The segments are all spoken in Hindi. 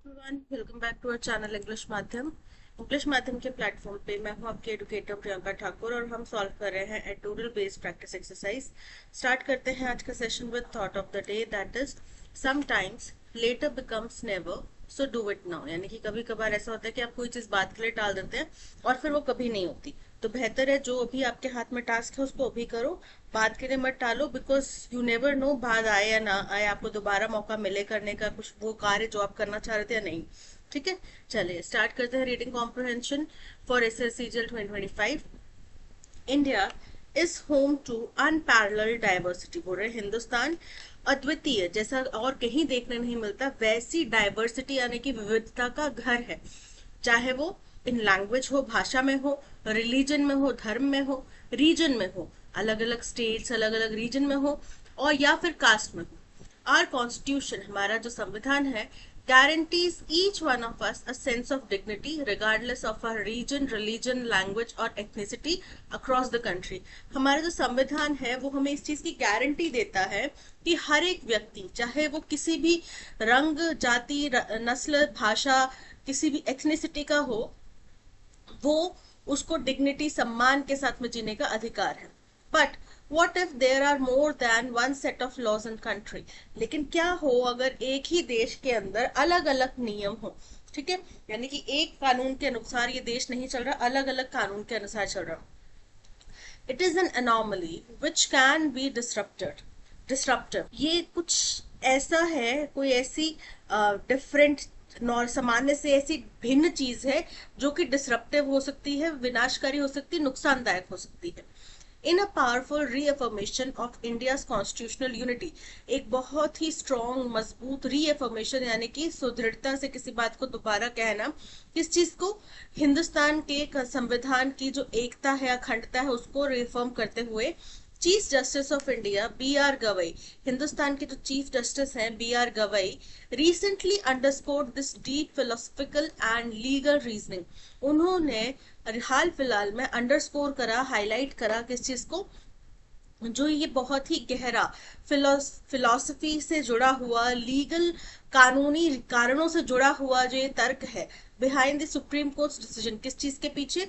Everyone, welcome back to our channel English माध्यम के प्लेटफॉर्म पे मैं हूं आपकी एडुकेटर प्रियंका ठाकुर और हम सॉल्व कर रहे हैं एटोरल बेस्ड प्रैक्टिस एक्सरसाइज। स्टार्ट करते हैं आज का session with thought of the day, that is sometimes letter becomes never, so do it now. यानी कि कभी कभार ऐसा होता है कि आप कोई चीज बाद के लिए टाल देते हैं और फिर वो कभी नहीं होती। तो बेहतर है जो अभी आपके हाथ में टास्क है उसको अभी करो, बाद के लिए मत टालो, बिकॉज यू नेवर नो बाद आए या ना आए, आपको दोबारा मौका मिले करने का कुछ वो कार्य जो आप करना चाह रहे थे या नहीं। ठीक है, चलिए स्टार्ट करते हैं reading comprehension for SSC GL 2025। India is home to unparalleled diversity. बोल रहे हिंदुस्तान अद्वितीय, जैसा और कहीं देखने नहीं मिलता वैसी डाइवर्सिटी यानी कि विविधता का घर है। चाहे वो इन लैंग्वेज हो, भाषा में हो, रिलीजन में हो, धर्म में हो, रीजन में हो, अलग अलग स्टेट्स अलग अलग रीजन में हो, और या फिर कास्ट में हो। आर कॉन्स्टिट्यूशन, हमारा जो संविधान है, guarantees each one of us a sense of dignity regardless of our region, religion, language और ethnicity across the country। हमारा जो संविधान है वो हमें इस चीज की गारंटी देता है कि हर एक व्यक्ति, चाहे वो किसी भी रंग, जाति, नस्ल, भाषा, किसी भी एथनिसिटी का हो, वो उसको डिग्निटी, सम्मान के साथ में जीने का अधिकार है। But what if there are more than one set of laws in country. लेकिन क्या हो अगर एक ही देश के अंदर अलग अलग नियम हो। ठीक है, यानी कि एक कानून के अनुसार ये देश नहीं चल रहा, अलग अलग कानून के अनुसार चल रहा। It is an anomaly which can be disruptive. ये कुछ ऐसा है, कोई ऐसी डिफरेंट सामान्य से ऐसी भिन्न चीज है जो कि डिसरप्टिव हो सकती है, विनाशकारी हो सकती है, नुकसानदायक हो सकती है। In a powerful reaffirmation of India's constitutional unity, एक बहुत ही स्ट्रॉन्ग मजबूत रीअफर्मेशन यानी कि सुदृढ़ता से किसी बात को दोबारा कहना, किस चीज को, हिंदुस्तान के संविधान की जो एकता है, अखंडता है, उसको रिफर्म करते हुए chief justice of India B R Gavai, Hindustan के जो चीफ जस्टिस हैं B R Gavai, recently underscored this deep philosophical and legal reasoning. उन्होंने हाल फिलहाल में अंडरस्कोर करा, हाईलाइट करा किस चीज को, जो ये बहुत ही गहरा फिलोसफी से जुड़ा हुआ, लीगल कानूनी कारणों से जुड़ा हुआ जो ये तर्क है behind the supreme court decision. किस चीज के पीछे,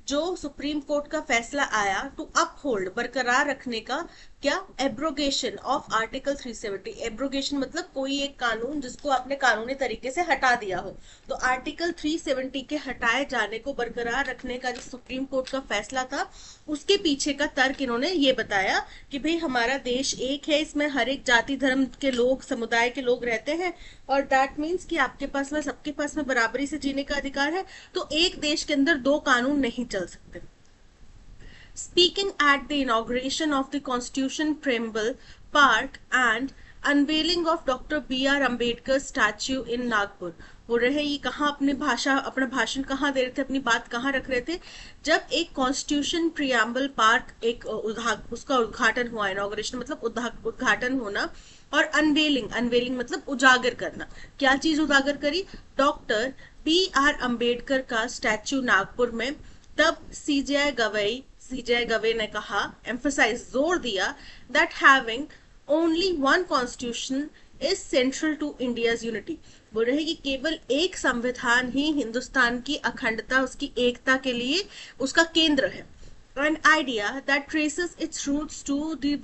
जो सुप्रीम कोर्ट का फैसला आया टू अपहोल्ड, बरकरार रखने का, क्या, एब्रोगेशन ऑफ आर्टिकल 370। एब्रोगेशन मतलब कोई एक कानून जिसको आपने कानूनी तरीके से हटा दिया हो, तो आर्टिकल 370 के हटाए जाने को बरकरार रखने का जो सुप्रीम कोर्ट का फैसला था, उसके पीछे का तर्क इन्होंने ये बताया कि भाई हमारा देश एक है, इसमें हर एक जाति धर्म के लोग, समुदाय के लोग रहते हैं, और दैट मीन्स कि आपके पास में, सबके पास में बराबरी से जीने का अधिकार है। तो एक देश के अंदर दो कानून नहीं चल सकते। Speaking at the inauguration of the Constitution Preamble Park and unveiling of Dr. B.R. Ambedkar statue in Nagpur। बोल रहे हैं ये कहाँ अपना भाषण कहाँ दे रहे थे, अपनी बात कहाँ रख रहे थे, जब एक कॉन्स्टिट्यूशन प्रियम्बल पार्क एक उसका उद्घाटन हुआ। इनॉग्रेशन मतलब उद्घाटन होना, और अनवेलिंग मतलब उजागर करना। क्या चीज उजागर करी, डॉक्टर बी आर अम्बेडकर का स्टैच्यू नागपुर में। तब सीजे गवे ने कहा, एम्फसाइज, जोर दिया, that having only one constitution is central to India's unity. बोल रहे हैं कि केवल एक संविधान ही हिंदुस्तान की अखंडता, उसकी एकता के लिए उसका केंद्र है। An idea that traces its roots to the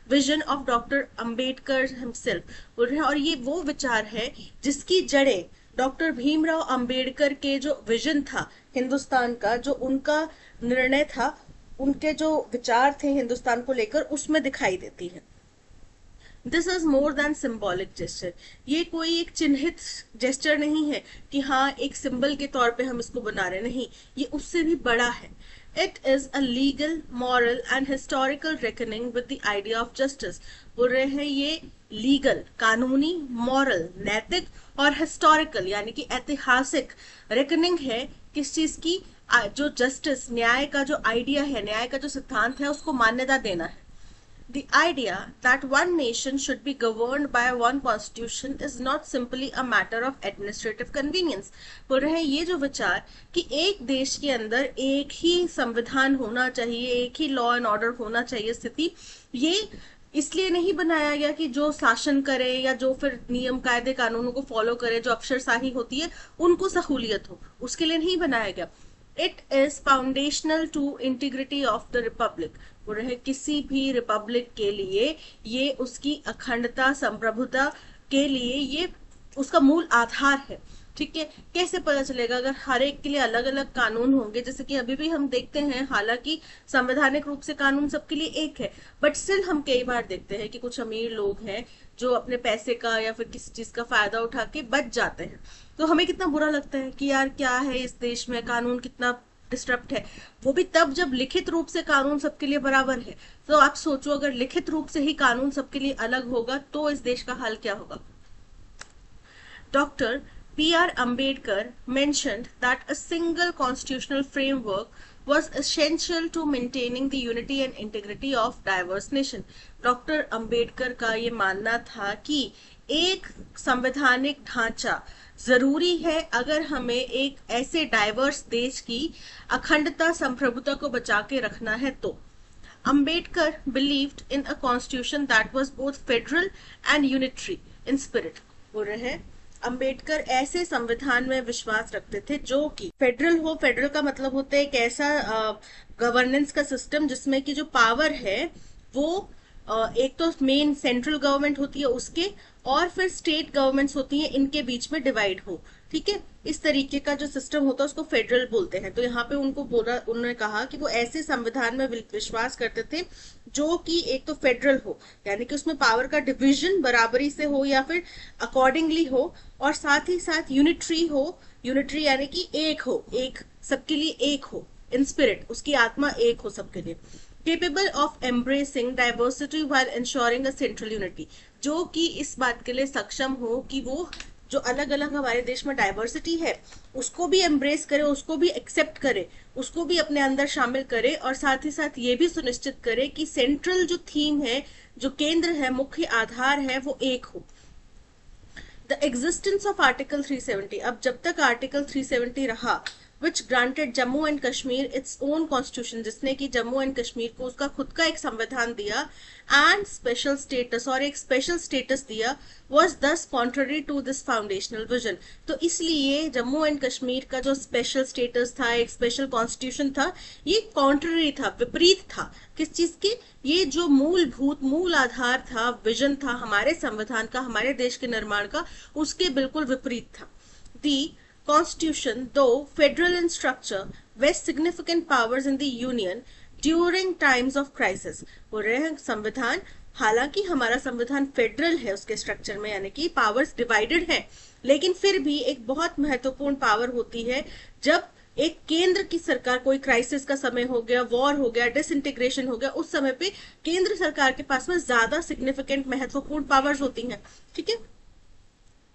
vision of Dr. Ambedkar himself। बोल रहे हैं और ये वो विचार है जिसकी जड़ें डॉक्टर भीमराव अंबेडकर के जो विजन था हिंदुस्तान का, जो उनका निर्णय था, उनके जो विचार थे हिंदुस्तान को लेकर, उसमें दिखाई देती है। This is more than symbolic gesture. ये कोई एक चिन्हित जेस्टर नहीं है कि हाँ एक सिंबल के तौर पे हम इसको बना रहे, नहीं, ये उससे भी बड़ा है। It is a legal, moral and historical reckoning with the idea of justice. बोल रहे हैं ये लीगल, कानूनी, मॉरल, नैतिक, और हिस्टोरिकल यानी कि ऐतिहासिक रेकनिंग है किस चीज की, जो जस्टिस, न्याय का जो आइडिया है, न्याय का जो सिद्धांत है, उसको मान्यता देना है। The idea that one nation should be governed by one constitution is not simply a matter of administrative convenience। बोल रहे हैं ये जो विचार कि एक देश के अंदर एक ही संविधान होना चाहिए, एक ही लॉ एंड ऑर्डर होना चाहिए स्थिति, ये इसलिए नहीं बनाया गया कि जो शासन करे या जो फिर नियम कायदे कानूनों को फॉलो करे, जो अफसरशाही होती है उनको सहूलियत हो, उसके लिए नहीं बनाया गया। It is foundational to integrity of the republic. वो रहे किसी भी रिपब्लिक के लिए ये उसकी अखंडता संप्रभुता के लिए ये उसका मूल आधार है। ठीक है, कैसे पता चलेगा? अगर हर एक के लिए अलग अलग कानून होंगे, जैसे कि अभी भी हम देखते हैं, हालांकि संवैधानिक रूप से कानून सबके लिए एक है, बट स्टिल हम कई बार देखते हैं कि कुछ अमीर लोग हैं जो अपने पैसे का या फिर किसी चीज का फायदा उठा के बच जाते हैं। तो हमें कितना बुरा लगता है कि यार क्या है इस देश में, कानून कितना डिस्टर्ब है। वो भी तब जब लिखित रूप से कानून सबके लिए बराबर है। तो आप सोचो, अगर लिखित रूप से ही कानून सबके लिए अलग होगा तो इस देश का हाल क्या होगा। Dr. P.R. Ambedkar mentioned that a single constitutional framework was essential to maintaining the unity and integrity of diverse nation. Doctor Ambedkar का ये मानना था कि एक संवैधानिक ढांचा जरूरी है अगर हमें एक ऐसे डाइवर्स देश की अखंडता संप्रभुता को बचा के रखना है तो। Ambedkar believed in a constitution that was both federal and unitary in spirit. बोल रहे हैं अंबेडकर ऐसे संविधान में विश्वास रखते थे जो कि फेडरल हो। फेडरल का मतलब होता है एक ऐसा गवर्नेंस का सिस्टम जिसमें कि जो पावर है वो एक तो मेन सेंट्रल गवर्नमेंट होती है उसके, और फिर स्टेट गवर्नमेंट्स होती हैं, इनके बीच में डिवाइड हो। ठीक है, इस तरीके का जो सिस्टम होता है उसको फेडरल बोलते हैं। तो यहाँ पे उनको बोला, उन्होंने कहा कि वो ऐसे संविधान में विश्वास करते थे जो कि एक तो फेडरल हो, यानी कि उसमें पावर का डिवीजन बराबरी से हो या फिर अकॉर्डिंगली हो, और साथ ही साथ यूनिटरी हो। यूनिटरी यानी कि एक हो, एक सबके लिए एक हो, इन स्पिरिट उसकी आत्मा एक हो सबके लिए। Capable of embracing diversity while ensuring a central unity, जो कि इस बात के लिए सक्षम हो कि वो जो अलग अलग हमारे देश में डाइवर्सिटी है उसको भी एम्ब्रेस करे, उसको भी एक्सेप्ट करे, उसको भी अपने अंदर शामिल करे, और साथ ही साथ ये भी सुनिश्चित करे कि सेंट्रल जो थीम है, जो केंद्र है, मुख्य आधार है, वो एक हो। द एग्जिस्टेंस ऑफ आर्टिकल 370, अब जब तक आर्टिकल 370 रहा, which granted Jammu and Kashmir its own constitution, जिसने कि जम्मू एंड कश्मीर को उसका खुद का एक संविधान दिया, एंड स्पेशल स्टेटस, और एक स्पेशल स्टेटस दिया, was thus contrary to this foundational vision। तो इसलिए जम्मू एंड कश्मीर का जो स्पेशल स्टेटस था, एक स्पेशल कॉन्स्टिट्यूशन था, ये कॉन्ट्ररी था, विपरीत था किस चीज के? ये जो मूलभूत मूल आधार था, विजन था हमारे संविधान का, हमारे देश के निर्माण का, उसके बिल्कुल विपरीत था। दी Constitution, though federal in structure, vests significant powers in the Union during times of crisis। बोल रहे हैं संविधान, हालांकि हमारा संविधान फेडरल है उसके स्ट्रक्चर में, यानी कि पावर्स डिवाइडेड है, लेकिन फिर भी एक बहुत महत्वपूर्ण पावर होती है जब एक केंद्र की सरकार, कोई क्राइसिस का समय हो गया, वॉर हो गया, डिसइंटीग्रेशन हो गया, उस समय पे केंद्र सरकार के पास में ज्यादा सिग्निफिकेंट महत्वपूर्ण पावर्स होती हैं। ठीक है,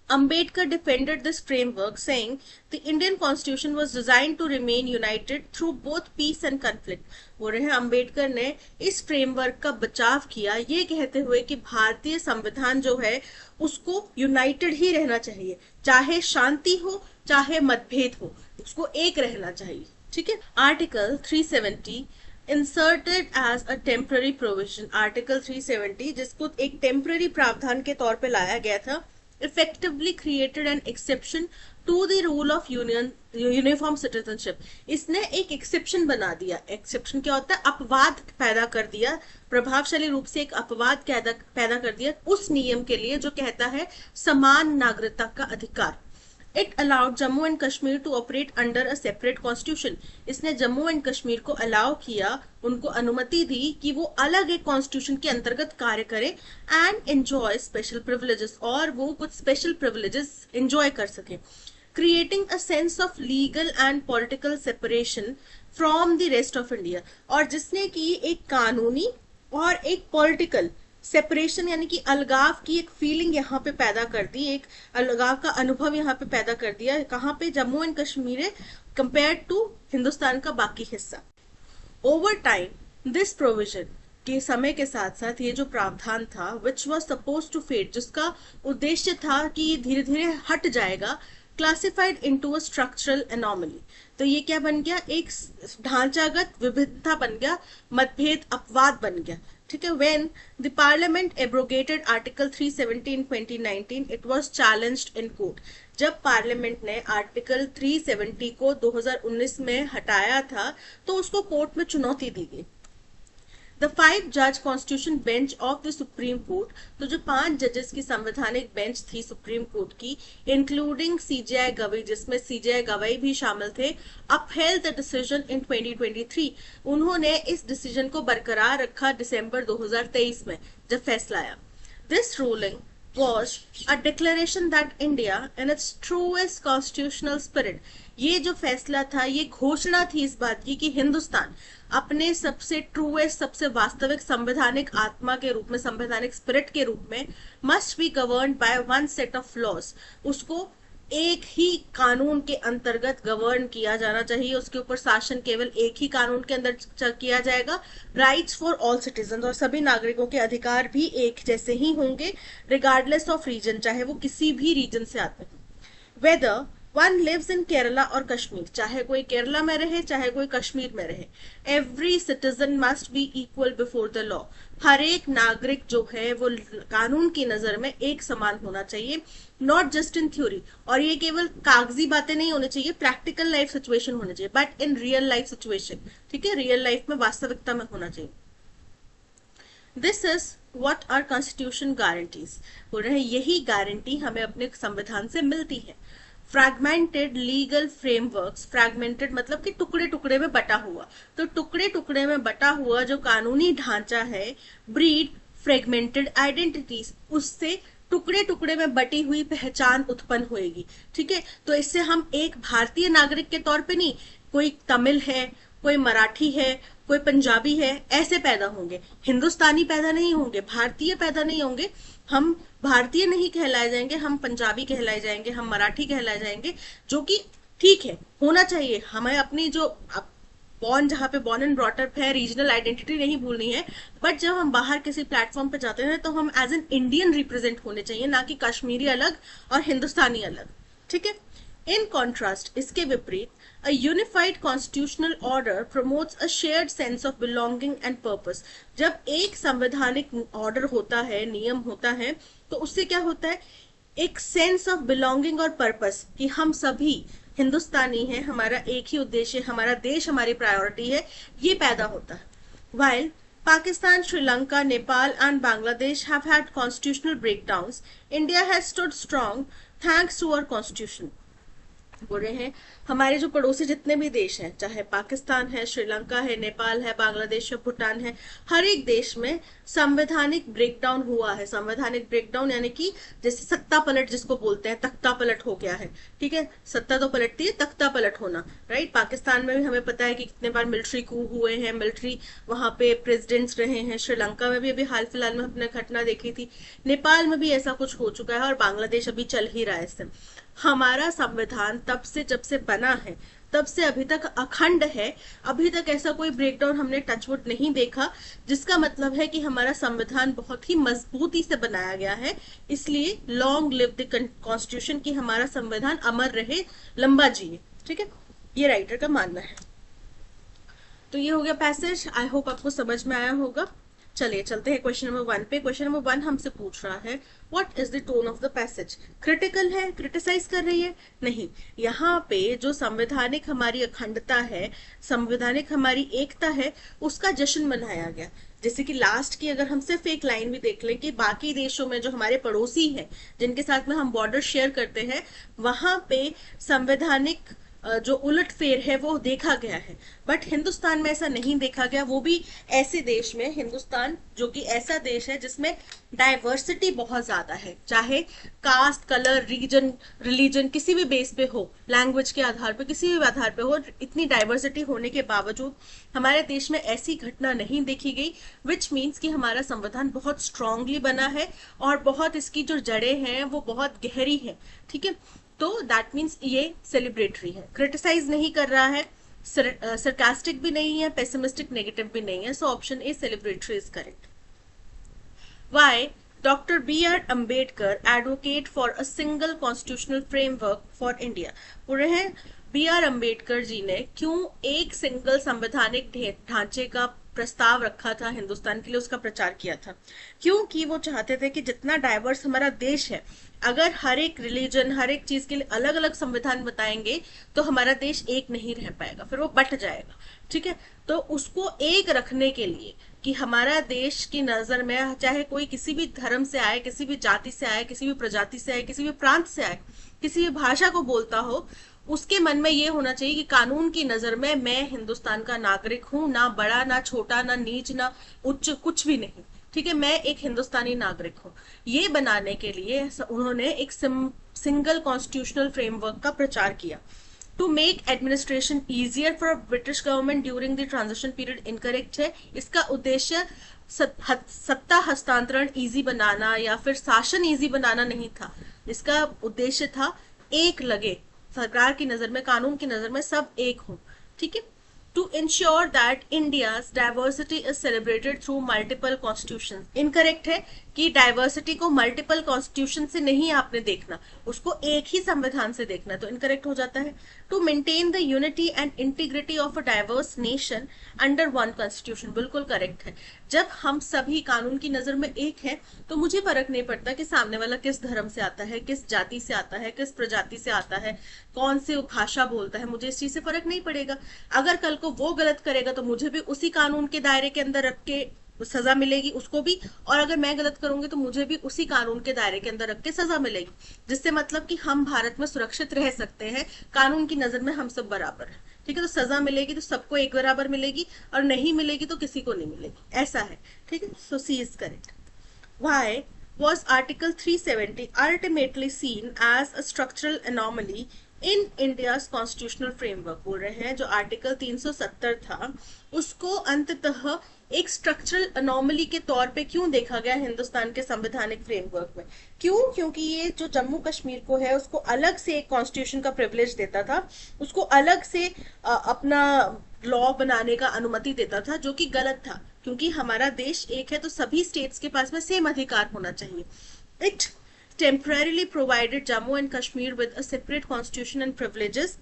Ambedkar defended this framework, saying the Indian Constitution was designed to remain united through both peace and conflict। बोल रहे हैं अम्बेडकर ने इस फ्रेमवर्क का बचाव किया ये कहते हुए कि भारतीय संविधान जो है उसको यूनाइटेड ही रहना चाहिए, चाहे शांति हो चाहे मतभेद हो, उसको एक रहना चाहिए। ठीक है, article 370 inserted as a temporary provision, article 370 जिसको एक टेम्पररी प्रावधान के तौर पे लाया गया था, effectively created an exception to the rule of uniform citizenship। इसने एक एक्सेप्शन बना दिया। एक्सेप्शन क्या होता है? अपवाद पैदा कर दिया, प्रभावशाली रूप से एक अपवाद पैदा कर दिया उस नियम के लिए जो कहता है समान नागरिकता का अधिकार। It allowed Jammu and Kashmir to operate under a separate constitution, इसने जम्मू एंड कश्मीर को अलाउ किया, उनको अनुमति दी कि वो अलग एक कॉन्स्टिट्यूशन के अंतर्गत कार्य करे, एंड एंजॉय स्पेशल प्रिविलेजेस, और वो कुछ स्पेशल प्रिविलेजेस एंजॉय कर सके, creating a sense of legal and political separation from the rest of India, और जिसने की एक कानूनी और एक पॉलिटिकल सेपरेशन यानी कि अलगाव की एक फीलिंग यहाँ पे पैदा कर दी, एक अलगाव का अनुभव यहाँ पे पैदा कर दिया। कहाँ पे? Jammu and Kashmir compare to Hindustan का बाकी हिस्सा। ओवर टाइम दिस प्रोविजन, के समय के साथ साथ ये जो प्रावधान था which was suppose to fade, जिसका उद्देश्य था कि ये धीरे धीरे हट जाएगा, classified into a structural anomaly. तो ये क्या बन गया? एक ढांचागत विभिन्नता बन गया, मतभेद अपवाद बन गया। ठीक है, when the parliament abrogated article 370 in 2019 it was challenged in court. जब पार्लियामेंट ने आर्टिकल 370 को 2019 में हटाया था तो उसको कोर्ट में चुनौती दी गई। द 5 जज constitution bench of the supreme court, तो जो 5 जजेस की संवैधानिक बेंच थी सुप्रीम कोर्ट की, इंक्लूडिंग सीजेआई गवई, जिसमें सीजेआई गवई भी शामिल थे, अपहेल्ड द डिसीजन इन 2023। उन्होंने इस डिसीजन को बरकरार रखा दिसंबर 2023 में जब फैसला आया। This ruling was a declaration that India in its truest constitutional spirit, ये जो फैसला था ये घोषणा थी इस बात की कि हिंदुस्तान अपने सबसे ट्रूएस्ट, सबसे वास्तविक संवैधानिक आत्मा के रूप में, संवैधानिक स्पिरिट के रूप में must be governed by one set of laws, उसको एक ही कानून के अंतर्गत गवर्न किया जाना चाहिए, उसके ऊपर शासन केवल एक ही कानून के अंदर किया जाएगा। राइट्स फॉर ऑल सिटीजन, और सभी नागरिकों के अधिकार भी एक जैसे ही होंगे रिगार्डलेस ऑफ रीजन, चाहे वो किसी भी रीजन से आते हैं। Whether one lives in Kerala और कश्मीर, चाहे कोई केरला में रहे चाहे कोई कश्मीर में रहे, every citizen must be equal before the law, हर एक नागरिक जो है वो कानून की नजर में एक समान होना चाहिए, नॉट जस्ट इन थ्योरी, और ये केवल कागजी बातें नहीं होनी चाहिए, प्रैक्टिकल लाइफ सिचुएशन होनी चाहिए, but in real life situation, ठीक है, रियल लाइफ में, वास्तविकता में होना चाहिए। This is what our constitution guarantees, बोल रहे हैं यही गारंटी हमें अपने संविधान से मिलती है। फ्रैगमेंटेड लीगल फ्रेमवर्क्स, फ्रैगमेंटेड मतलब कि टुकड़े टुकड़े में बटा हुआ, तो टुकड़े टुकड़े में बटा हुआ जो कानूनी ढांचा है, ब्रीड फ्रेगमेंटेड आइडेंटिटीज, उससे टुकड़े टुकड़े में बटी हुई पहचान उत्पन्न होएगी। ठीक है, तो इससे हम एक भारतीय नागरिक के तौर पे नहीं, कोई तमिल है, कोई मराठी है, कोई पंजाबी है, ऐसे पैदा होंगे, हिंदुस्तानी पैदा नहीं होंगे, भारतीय पैदा नहीं होंगे, हम भारतीय नहीं कहलाए जाएंगे, हम पंजाबी कहलाए जाएंगे, हम मराठी कहलाए जाएंगे, जो कि ठीक है, होना चाहिए, हमें अपनी जो बॉर्न, जहाँ पे बॉर्न एंड ब्रॉट अप है, रीजनल आइडेंटिटी नहीं भूलनी है, बट जब हम बाहर किसी प्लेटफॉर्म पे जाते हैं तो हम एज एन इंडियन रिप्रेजेंट होने चाहिए, ना कि कश्मीरी अलग और हिंदुस्तानी अलग। ठीक है, इन कॉन्ट्रास्ट, इसके विपरीत, a unified constitutional order promotes a shared sense of belonging and purpose। जब एक संवैधानिक ऑर्डर होता है, नियम होता है, तो उससे क्या होता है, एक सेंस ऑफ बिलोंगिंग और पर्पस, कि हम सभी हिंदुस्तानी हैं, हमारा एक ही उद्देश्य, हमारा देश हमारी प्रायोरिटी है, ये पैदा होता है। While Pakistan, Sri Lanka, Nepal and Bangladesh have had constitutional breakdowns, India has stood strong thanks to our constitution। बोल रहे हैं हमारे जो पड़ोसी जितने भी देश हैं, चाहे पाकिस्तान है, श्रीलंका है, नेपाल है, बांग्लादेश है, भूटान है, हर एक देश में संवैधानिक ब्रेकडाउन हुआ है। संवैधानिक ब्रेकडाउन यानी कि जैसे सत्ता पलट जिसको बोलते हैं, तख्ता पलट हो गया है। ठीक है, सत्ता तो पलटती है, तख्ता पलट होना, राइट। पाकिस्तान में भी हमें पता है कि कितने बार मिलिट्री कू हुए हैं, मिलिट्री वहां पे प्रेसिडेंट्स रहे हैं। श्रीलंका में भी अभी हाल फिलहाल में हमने घटना देखी थी, नेपाल में भी ऐसा कुछ हो चुका है, और बांग्लादेश अभी चल ही रहा है इससे। हमारा संविधान तब से जब से बना है तब से अभी तक अखंड है, अभी तक ऐसा कोई ब्रेकडाउन हमने टचवुड नहीं देखा, जिसका मतलब है कि हमारा संविधान बहुत ही मजबूती से बनाया गया है। इसलिए लॉन्ग लिव द कॉन्स्टिट्यूशन, की हमारा संविधान अमर रहे, लंबा जिए। ठीक है, ये राइटर का मानना है। तो ये हो गया पैसेज, आई होप आपको समझ में आया होगा। चलिए चलते हैं क्वेश्चन नंबर 1 पे। क्वेश्चन नंबर 1 हमसे पूछ रहा है what is the tone of the passage. Critical है, क्रिटिसाइज कर रही है, नहीं। यहाँ पे जो संवैधानिक हमारी अखंडता है, संवैधानिक हमारी एकता है, उसका जश्न मनाया गया। जैसे कि लास्ट की अगर हम सिर्फ एक लाइन भी देख लें कि बाकी देशों में जो हमारे पड़ोसी हैं, जिनके साथ में हम बॉर्डर शेयर करते हैं, वहां पे संवैधानिक जो उलटफेर है वो देखा गया है, बट हिंदुस्तान में ऐसा नहीं देखा गया। वो भी ऐसे देश में, हिंदुस्तान जो कि ऐसा देश है जिसमें डाइवर्सिटी बहुत ज्यादा है, चाहे कास्ट, कलर, रीजन, रिलीजन, किसी भी बेस पे हो, लैंग्वेज के आधार पे, किसी भी आधार पे हो, इतनी डाइवर्सिटी होने के बावजूद हमारे देश में ऐसी घटना नहीं देखी गई, विच मीन्स कि हमारा संविधान बहुत स्ट्रांगली बना है और बहुत इसकी जो जड़ें हैं वो बहुत गहरी है। ठीक है, तो दैट मीन्स ये सेलिब्रेटरी है, क्रिटिसाइज नहीं कर रहा है, सरकास्टिक भी नहीं है, पेसिमिस्टिक नेगेटिव भी नहीं है। So option A celebratory is correct. Why doctor B.R. Ambedkar advocate for a single constitutional framework for India. बोल रहे हैं B.R. अम्बेडकर जी ने क्यों एक सिंगल संवैधानिक ढांचे का प्रस्ताव रखा था हिंदुस्तान के लिए, उसका प्रचार किया था। क्योंकि वो चाहते थे कि जितना डाइवर्स हमारा देश है, अगर हर एक रिलीजन, हर एक चीज के लिए अलग अलग संविधान बताएंगे तो हमारा देश एक नहीं रह पाएगा, फिर वो बट जाएगा। ठीक है, तो उसको एक रखने के लिए कि हमारा देश की नजर में चाहे कोई किसी भी धर्म से आए, किसी भी जाति से आए, किसी भी प्रजाति से आए, किसी भी प्रांत से आए, किसी भी भाषा को बोलता हो, उसके मन में ये होना चाहिए कि कानून की नजर में मैं हिंदुस्तान का नागरिक हूं, ना बड़ा ना छोटा ना नीच ना उच्च, कुछ भी नहीं। ठीक है, मैं एक हिंदुस्तानी नागरिक हूं। ये बनाने के लिए उन्होंने एक सिंगल कॉन्स्टिट्यूशनल फ्रेमवर्क का प्रचार किया। To make administration easier for British government during the transition period incorrect है। इसका उद्देश्य सत्ता हस्तांतरण इजी बनाना या फिर शासन इजी बनाना नहीं था। इसका उद्देश्य था एक लगे, सरकार की नजर में, कानून की नजर में सब एक हो। ठीक है, to ensure that India's diversity is celebrated through multiple constitution. Incorrect है कि डाइवर्सिटी को मल्टीपल कॉन्स्टिट्यूशन से नहीं आपने देखना, उसको एक ही संविधान से देखना, तो इनकरेक्ट हो जाता है। To maintain the unity and integrity of a diverse nation under one constitution, बिल्कुल करेक्ट है। जब हम सभी कानून की नजर में एक है तो मुझे फर्क नहीं पड़ता कि सामने वाला किस धर्म से आता है, किस जाति से आता है, किस प्रजाति से आता है, कौन से भाषा बोलता है, मुझे इस चीज से फर्क नहीं पड़ेगा। अगर कल को वो गलत करेगा तो मुझे भी उसी कानून के दायरे के अंदर रख के सजा मिलेगी उसको भी, और अगर मैं गलत करूंगी तो मुझे भी उसी कानून के दायरे के अंदर रख के सजा मिलेगी। जिससे मतलब कि हम भारत में सुरक्षित रह सकते हैं, कानून की नजर में हम सब बराबर है। ठीक है, तो सजा मिलेगी तो सबको एक बराबर मिलेगी, और नहीं मिलेगी तो किसी को नहीं मिलेगी, ऐसा है। ठीक है, so C is correct. Why was Article 370 ultimately seen as a structural anomaly in India's constitutional framework? बोल रहे हैं जो आर्टिकल 370 था उसको अंततः एक स्ट्रक्चरल अनोमली के तौर पे क्यों देखा गया हिंदुस्तान के संवैधानिक फ्रेमवर्क में? क्यों? क्योंकि ये जो जम्मू कश्मीर को है उसको अलग से एक कॉन्स्टिट्यूशन का प्रिविलेज देता था, उसको अलग से अपना लॉ बनाने का अनुमति देता था, जो कि गलत था। क्योंकि हमारा देश एक है तो सभी स्टेट्स के पास में सेम अधिकार होना चाहिए। It temporarily provided Jammu and Kashmir with a separate constitution and privileges,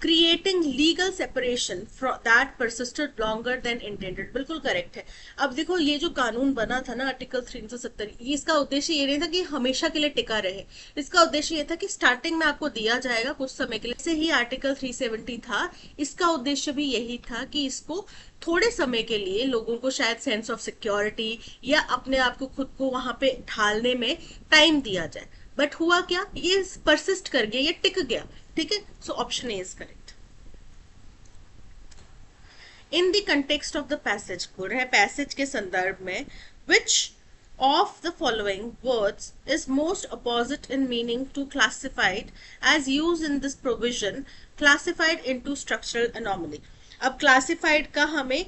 creating legal separation that persisted longer than intended. बिल्कुल करेक्ट है। अब देखो ये जो कानून बना था ना आर्टिकल 370, ये इसका उद्देश्य ये नहीं था कि हमेशा के लिए टिका रहे। इसका उद्देश्य ये था कि स्टार्टिंग में आपको दिया जाएगा कुछ समय के लिए, जैसे ही आर्टिकल 370 था, इसका उद्देश्य भी यही था कि इसको थोड़े समय के लिए लोगों को शायद सेंस ऑफ सिक्योरिटी या अपने आप को खुद को वहां पे ढालने में टाइम दिया जाए। बट हुआ क्या, ये परसिस्ट कर गया, ये टिक गया। ठीक है, so option A is correct. In the context of the passage, बोल रहे हैं पैसेज के संदर्भ में, which of the following words is most opposite in meaning to classified as use in this provision, classified into structural anomaly. अब क्लासिफाइड का हमें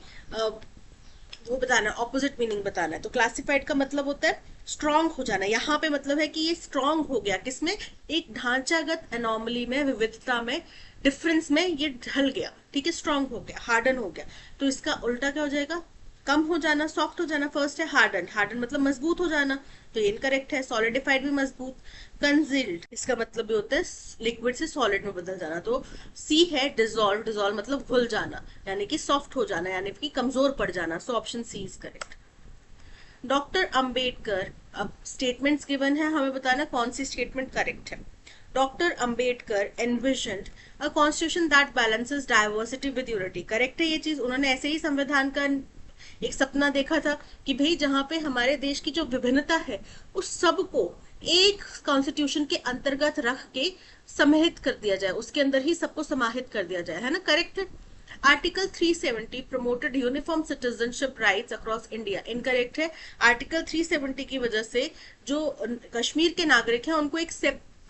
वो बताना, ऑपोजिट मीनिंग बताना है। तो क्लासिफाइड का मतलब होता है स्ट्रांग हो जाना। यहाँ पे मतलब है कि ये स्ट्रांग हो गया, किसमें? एक ढांचागत एनॉमली में, विविधता में, डिफरेंस में ये ढल गया। ठीक है, स्ट्रांग हो गया, हार्डन हो गया। तो इसका उल्टा क्या हो जाएगा? कम हो जाना, सॉफ्ट हो जाना। फर्स्ट है हार्डन, हार्डन मतलब मजबूत हो जाना, तो ये इनकरेक्ट है। सॉलिडिफाइड भी मजबूत। कंजील्ड, इसका मतलब भी होता है लिक्विड से सॉलिड में बदल जाना। तो सी है डिजोल्व, डिजोल्व मतलब घुल जाना, यानी कि सॉफ्ट हो जाना, यानी कि कमजोर पड़ जाना। So option C is correct. Doctor Ambedkar, अब स्टेटमेंट्स गिवन है, हमें बताना कौन सी स्टेटमेंट करेक्ट है। Doctor Ambedkar envisioned a constitution that balances diversity with unity. Correct है ये चीज, उन्होंने ऐसे ही संविधान का एक सपना देखा था कि भाई जहां पे हमारे देश की जो विभिन्नता है उस सबको एक कॉन्स्टिट्यूशन के अंतर्गत रख के समाहित कर दिया जाए, उसके अंदर ही सबको समाहित कर दिया जाए, है ना? करेक्ट है। Article 370 promoted uniform citizenship rights across India. Incorrect है। आर्टिकल 370 की वजह से जो कश्मीर के नागरिक हैं उनको एक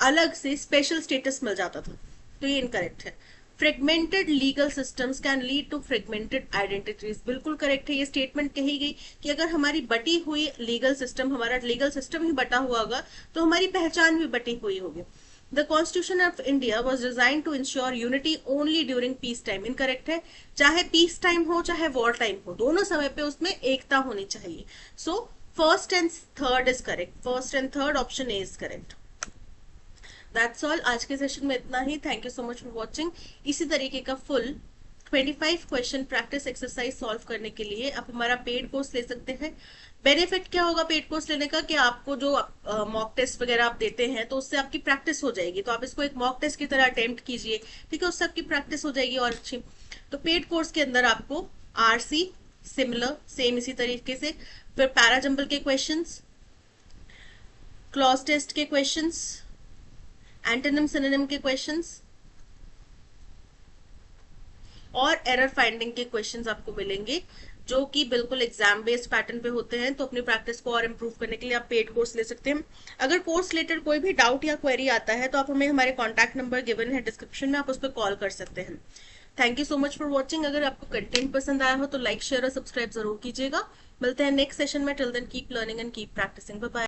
अलग से स्पेशल स्टेटस मिल जाता था, तो ये इनकरेक्ट है। Fragmented legal systems can lead to fragmented identities. बिल्कुल करेक्ट है। ये स्टेटमेंट कही गई कि अगर हमारी बटी हुई लीगल सिस्टम, हमारा लीगल सिस्टम ही बटा हुआ होगा तो हमारी पहचान भी बटी हुई होगी। The Constitution of India was designed to ensure unity only during peace time. Incorrect है। चाहे पीस टाइम हो चाहे वॉर टाइम हो, दोनों समय पे उसमें एकता होनी चाहिए। So first and third is correct. First and third option A is correct. That's all. आज के सेशन में इतना ही। Thank you so much for watching. इसी तरीके का full 25 question practice exercise solve करने के लिए आप हमारा पेड कोर्स ले सकते हैं। बेनिफिट क्या होगा पेड कोर्स लेने का कि आपको जो मॉक टेस्ट वगैरह आप देते हैं तो उससे आपकी प्रैक्टिस हो जाएगी, तो आप इसको एक मॉक टेस्ट की तरह अटेम्प्ट कीजिए, ठीक है, उससे आपकी प्रैक्टिस हो जाएगी और अच्छी। तो पेड कोर्स के अंदर आपको आरसी सिमिलर सेम इसी तरीके से, फिर पैराजंबल के क्वेश्चंस, क्लॉज टेस्ट के क्वेश्चंस, एंटोनिम सिनोनिम के क्वेश्चंस और एरर फाइंडिंग के क्वेश्चंस आपको मिलेंगे जो कि बिल्कुल एग्जाम बेस्ड पैटर्न पे होते हैं। तो अपनी प्रैक्टिस को और इम्प्रूव करने के लिए आप पेड कोर्स ले सकते हैं। अगर कोर्स रिलेटेड कोई भी डाउट या क्वेरी आता है तो आप हमें हमारे कॉन्टैक्ट नंबर गिवन है डिस्क्रिप्शन में, आप उस पर कॉल कर सकते हैं। Thank you so much for watching. अगर आपको कंटेंट पसंद आया हो तो लाइक शेयर और सब्सक्राइब जरूर कीजिएगा। मिलते हैं नेक्स्ट सेशन में। Till then keep learning and keep practising. Bye bye.